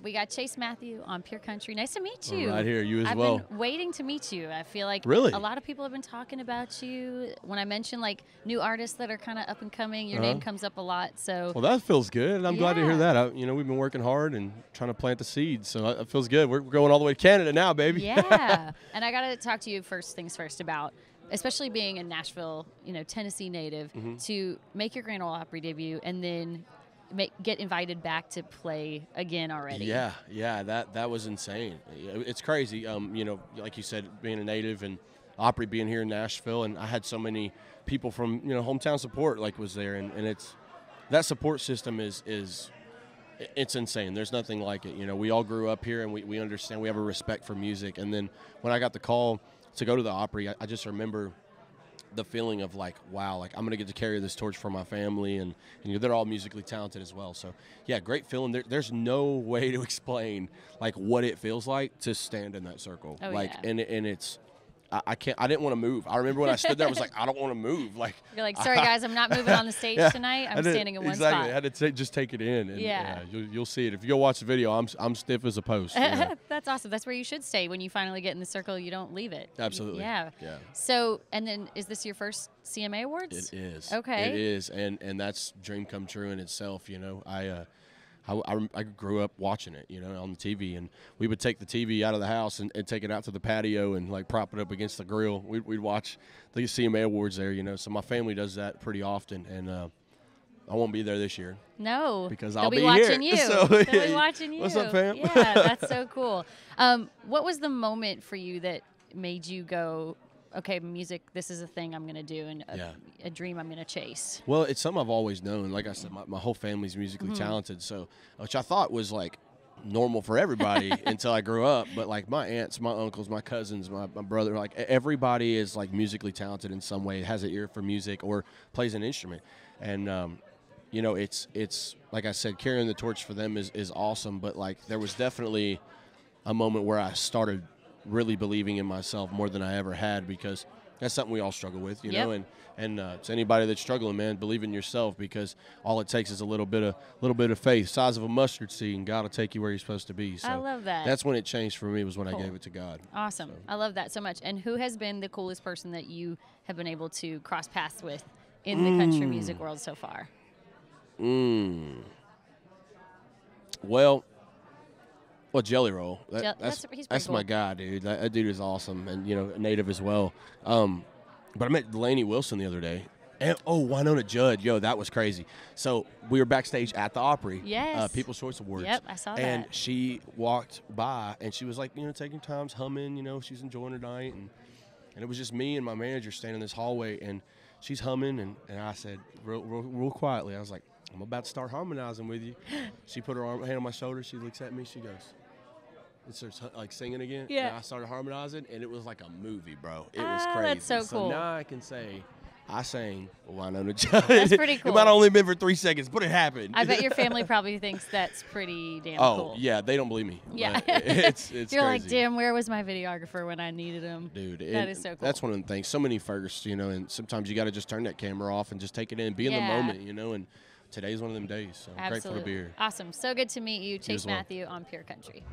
We got Chase Matthew on Pure Country. Nice to meet you. Right here, you as I've well. been waiting to meet you. I feel like Really? a lot of people have been talking about you. When I mention like new artists that are kind of up and coming, your name comes up a lot. So well, that feels good, and I'm glad to hear that. We've been working hard and trying to plant the seeds, so it feels good. We're going all the way to Canada now, baby. Yeah, and I got to talk to you first things first about, especially being a Nashville, Tennessee native, to make your Grand Ole Opry debut and then get invited back to play again already. Yeah, that was insane. It's crazy. Like you said, being a native and Opry being here in Nashville, and I had so many people from hometown support was there, and it's that support system is it's insane. There's nothing like it. We all grew up here, and we understand. We have a respect for music. And then when I got the call to go to the Opry, I just remember the feeling of wow, I'm going to get to carry this torch for my family, and they're all musically talented as well. So yeah, great feeling. There's no way to explain what it feels like to stand in that circle. And it's I didn't want to move. I remember when I stood there, I was like, I don't want to move. You're like, sorry guys, I'm not moving on the stage tonight. I'm standing in one spot. Exactly. I had to just take it in. And, you'll see it. If you go watch the video, I'm stiff as a post. That's awesome. That's where you should stay. When you finally get in the circle, you don't leave it. Absolutely. Yeah. So, and then is this your first CMA Awards? It is. Okay. It is. And that's dream come true in itself. I grew up watching it, on the TV, and we would take the TV out of the house and take it out to the patio and prop it up against the grill. We'd watch the CMA Awards there, so my family does that pretty often, and I won't be there this year. No, because They'll I'll be watching you. So, They'll be watching you. What's up, fam? Yeah, that's so cool. What was the moment for you that made you go, okay, music, this is a thing I'm going to do, and a dream I'm going to chase? Well, it's something I've always known. Like I said, my whole family's musically talented, so which I thought was normal for everybody until I grew up. But my aunts, my uncles, my cousins, my brother, everybody is musically talented in some way, has an ear for music or plays an instrument. And it's like I said, carrying the torch for them is awesome. But there was definitely a moment where I started really believing in myself more than I ever had, because that's something we all struggle with, know. And to anybody that's struggling, man, believe in yourself, because all it takes is a little bit of faith, size of a mustard seed, and God will take you where you're supposed to be. So I love that. That's when it changed for me, was when I gave it to God. Awesome. So. I love that so much. And who has been the coolest person that you have been able to cross paths with in the country music world so far? Well, Jelly Roll. That's cool. My guy, dude. That dude is awesome, and a native as well. But I met Delaney Wilson the other day. And, Winona Judd. Yo, that was crazy. So we were backstage at the Opry. Yes. People's Choice Awards. Yep, I saw that. And she walked by, and she was taking times, humming, she's enjoying her night. And it was just me and my manager standing in this hallway, and she's humming, and I said real quietly, I was like, I'm about to start harmonizing with you. She put her hand on my shoulder. She looks at me. She goes, it starts singing again. Yeah. And I started harmonizing, and it was like a movie, bro. It was crazy. That's so cool. So now I can say I sang Winona Judd. That's pretty cool. It might have only been for 3 seconds, but it happened. I bet your family probably thinks that's pretty damn cool. Oh, yeah. They don't believe me. Yeah. It's You're crazy. like, damn, where was my videographer when I needed him? Dude. That is so cool. That's one of the things. So many firsts, and sometimes you got to just turn that camera off and just take it in, be in the moment, and today's one of them days. So Absolutely. grateful to be here. Awesome. So good to meet you. Chase Matthew on Pure Country.